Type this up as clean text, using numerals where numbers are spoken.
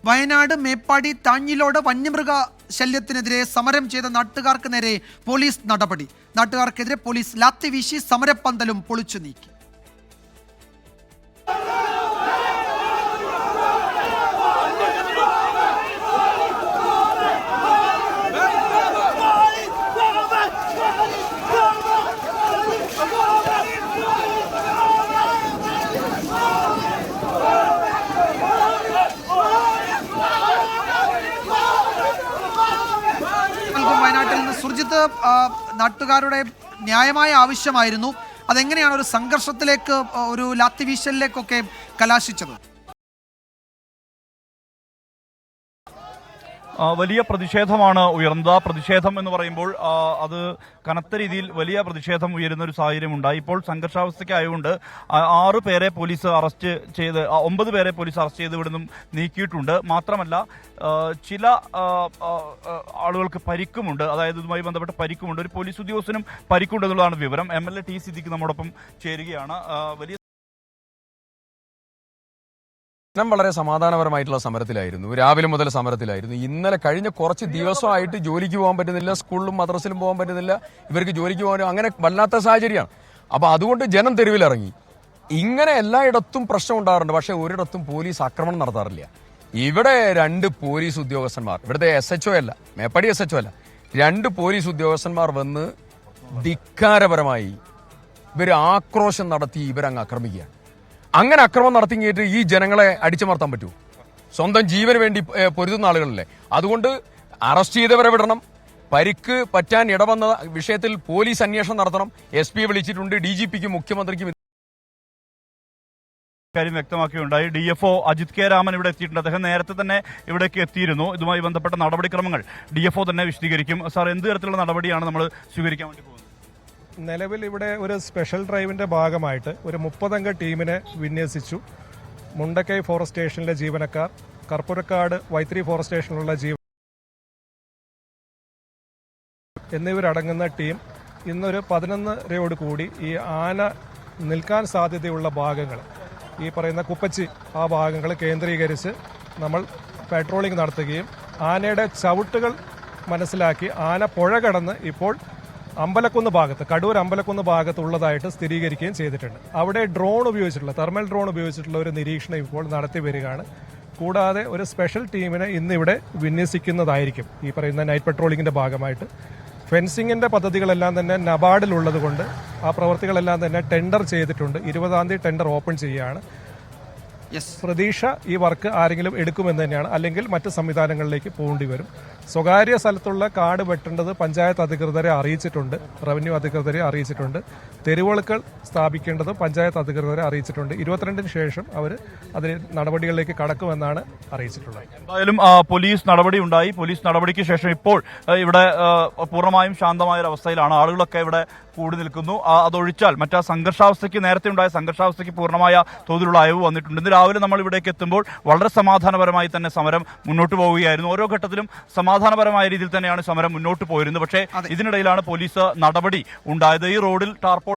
വയനാട് മേപ്പാടി താഞ്ഞിലോട് വന്യമൃഗ ശല്യത്തിനെതിരെ സമരം ചെയ്ത നാട്ടുകാർക്ക് നേരെ പോലീസ് നടപടി. നാട്ടുകാർക്കെതിരെ പോലീസ് ലാത്തി വീശി സമരപ്പന്തലും പൊളിച്ചു നീക്കി. വയനാട്ടിൽ നിന്ന് സുർജിത്ത്, നാട്ടുകാരുടെ ന്യായമായ ആവശ്യമായിരുന്നു. അതെങ്ങനെയാണ് ഒരു സംഘർഷത്തിലേക്ക്, ഒരു ലാത്തി വീശലിലേക്കൊക്കെ കലാശിച്ചത്? വലിയ പ്രതിഷേധമാണ് ഉയർന്നത്. പ്രതിഷേധം എന്ന് പറയുമ്പോൾ അത് കനത്ത രീതിയിൽ വലിയ പ്രതിഷേധം ഉയരുന്ന ഒരു സാഹചര്യമുണ്ടായി. ഇപ്പോൾ സംഘർഷാവസ്ഥയ്ക്കായതുകൊണ്ട് 6 പേരെ പോലീസ് അറസ്റ്റ് ചെയ്ത് 9 പേരെ പോലീസ് അറസ്റ്റ് ചെയ്ത് ഇവിടുന്ന് നീക്കിയിട്ടുണ്ട്. മാത്രമല്ല ചില ആളുകൾക്ക് പരിക്കുമുണ്ട്, അതായത് ഇതുമായി ബന്ധപ്പെട്ട പരിക്കുമുണ്ട്. ഒരു പോലീസ് ഉദ്യോഗസ്ഥനും പരിക്കുണ്ടെന്നുള്ളതാണ് വിവരം. MLA ടി സിദ്ദിഖ് നമ്മോടൊപ്പം ചേരുകയാണ്. വലിയ വളരെ സമാധാനപരമായിട്ടുള്ള സമരത്തിലായിരുന്നു. രാവിലെ മുതൽ സമരത്തിലായിരുന്നു. ഇന്നലെ കഴിഞ്ഞ കുറച്ച് ദിവസമായിട്ട് ജോലിക്ക് പോകാൻ പറ്റുന്നില്ല, സ്കൂളിലും മദ്രസയിലും പോകാൻ പറ്റുന്നില്ല, ഇവർക്ക് ജോലിക്ക് പോകാനും അങ്ങനെ വല്ലാത്ത സാഹചര്യമാണ്. അപ്പൊ അതുകൊണ്ട് ജനം തെരുവിലിറങ്ങി. ഇങ്ങനെ എല്ലായിടത്തും പ്രശ്നം ഉണ്ടാകാറുണ്ട്, പക്ഷെ ഒരിടത്തും പോലീസ് ആക്രമണം നടത്താറില്ല. ഇവിടെ 2 പോലീസ് ഉദ്യോഗസ്ഥന്മാർ, ഇവിടുത്തെ SHO അല്ല, മേപ്പാടി SHO അല്ല, 2 പോലീസ് ഉദ്യോഗസ്ഥന്മാർ വന്ന് ധിക്കാരപരമായി ഇവർ ആക്രോശം നടത്തി ഇവരങ്ങ് ആക്രമിക്കുകയാണ്. അങ്ങനെ അക്രമം നടത്തിയിട്ട് ഈ ജനങ്ങളെ അടിച്ചമർത്താൻ പറ്റുമോ? സ്വന്തം ജീവന് വേണ്ടി പൊരുതുന്ന ആളുകളല്ലേ. അതുകൊണ്ട് അറസ്റ്റ് ചെയ്തവരെ വിടണം. പരിക്ക് പറ്റാൻ ഇടവന്ന വിഷയത്തിൽ പോലീസ് അന്വേഷണം നടത്തണം. SP വിളിച്ചിട്ടുണ്ട്, DGPക്കും മുഖ്യമന്ത്രിക്കും കാര്യം വ്യക്തമാക്കിയുണ്ടായി. DFO അജിത് കെ രാമൻ ഇവിടെ എത്തിയിട്ടുണ്ട്. അദ്ദേഹം നേരത്തെ തന്നെ ഇവിടേക്ക് എത്തിയിരുന്നു. ഇതുമായി ബന്ധപ്പെട്ട നടപടിക്രമങ്ങൾ DFO തന്നെ വിശദീകരിക്കും. സാർ, എന്ത് തരത്തിലുള്ള നടപടിയാണ് നമ്മൾ സ്വീകരിക്കാൻ വേണ്ടി പോകുന്നത്? നിലവിൽ ഇവിടെ ഒരു സ്പെഷ്യൽ ഡ്രൈവിന്റെ ഭാഗമായിട്ട് ഒരു 30 അംഗ ടീമിനെ വിന്യസിച്ചു. മുണ്ടക്കൈ ഫോറസ്റ്റ് സ്റ്റേഷനിലെ ജീവനക്കാർ, കർപ്പൂരക്കാട് വൈത്തിരി ഫോറസ്റ്റ് സ്റ്റേഷനിലുള്ള എന്നിവരടങ്ങുന്ന ടീം ഇന്നൊരു 11:30 കൂടി ഈ ആന നിൽക്കാൻ സാധ്യതയുള്ള ഭാഗങ്ങൾ, ഈ പറയുന്ന കുപ്പച്ചി ആ ഭാഗങ്ങൾ കേന്ദ്രീകരിച്ച് നമ്മൾ പെട്രോളിംഗ് നടത്തുകയും ആനയുടെ ചവിട്ടുകൾ മനസ്സിലാക്കി ആന പുഴ കടന്ന് ഇപ്പോൾ അമ്പലക്കുന്ന് ഭാഗത്ത്, കടൂർ അമ്പലക്കുന്ന് ഭാഗത്ത് ഉള്ളതായിട്ട് സ്ഥിരീകരിക്കുകയും ചെയ്തിട്ടുണ്ട്. അവിടെ ഡ്രോൺ ഉപയോഗിച്ചിട്ടുള്ള, തെർമൽ ഡ്രോൺ ഉപയോഗിച്ചിട്ടുള്ള ഒരു നിരീക്ഷണം ഇപ്പോൾ നടത്തി വരികയാണ്. കൂടാതെ ഒരു സ്പെഷ്യൽ ടീമിനെ ഇന്നിവിടെ വിന്യസിക്കുന്നതായിരിക്കും ഈ പറയുന്ന നൈറ്റ് പെട്രോളിങ്ങിന്റെ ഭാഗമായിട്ട്. ഫെൻസിങ്ങിന്റെ പദ്ധതികളെല്ലാം തന്നെ നബാർഡിലുള്ളത് കൊണ്ട് ആ പ്രവൃത്തികളെല്ലാം തന്നെ ടെൻഡർ ചെയ്തിട്ടുണ്ട്. 20-ാം തീയതി ടെൻഡർ ഓപ്പൺ ചെയ്യുകയാണ്. പ്രതീക്ഷ ഈ വർക്ക് ആരെങ്കിലും എടുക്കുമെന്ന് തന്നെയാണ്, അല്ലെങ്കിൽ മറ്റ് സംവിധാനങ്ങളിലേക്ക് പോകേണ്ടി വരും. സ്വകാര്യ സ്ഥലത്തുള്ള കാട് വെട്ടേണ്ടത് പഞ്ചായത്ത് അധികൃതരെ അറിയിച്ചിട്ടുണ്ട്, റവന്യൂ അധികൃതരെ അറിയിച്ചിട്ടുണ്ട്. തെരുവുകൾക്ക് സ്ഥാപിക്കേണ്ടത് പഞ്ചായത്ത് അധികൃതരെ അറിയിച്ചിട്ടുണ്ട്. 22-ന് ശേഷം അവർ അതിന് നടപടികളിലേക്ക് കടക്കുമെന്നാണ് അറിയിച്ചിട്ടുള്ളത്. എന്തായാലും പോലീസ് നടപടി ഉണ്ടായി. പോലീസ് നടപടിക്ക് ശേഷം ഇപ്പോൾ ഇവിടെ പൂർണ്ണമായും ശാന്തമായ ഒരു അവസ്ഥയിലാണ്. ആളുകളൊക്കെ ഇവിടെ കൂടി നിൽക്കുന്നു. അതൊഴിച്ചാൽ മറ്റാ സംഘർഷാവസ്ഥയ്ക്ക്, നേരത്തെ ഉണ്ടായ സംഘർഷാവസ്ഥയ്ക്ക് പൂർണ്ണമായ തോതിലുള്ള അയവ് വന്നിട്ടുണ്ട്. ഇന്ന് രാവിലെ നമ്മൾ ഇവിടേക്ക് എത്തുമ്പോൾ വളരെ സമാധാനപരമായി തന്നെ സമരം മുന്നോട്ട് പോവുകയായിരുന്നു. ഓരോ ഘട്ടത്തിലും സമാധാനപരമായ രീതിയിൽ തന്നെയാണ് സമരം മുന്നോട്ട് പോയിരുന്നത്. പക്ഷേ ഇതിനിടയിലാണ് പോലീസ് നടപടി ഉണ്ടായത്. ഈ റോഡിൽ ടാർപോൾ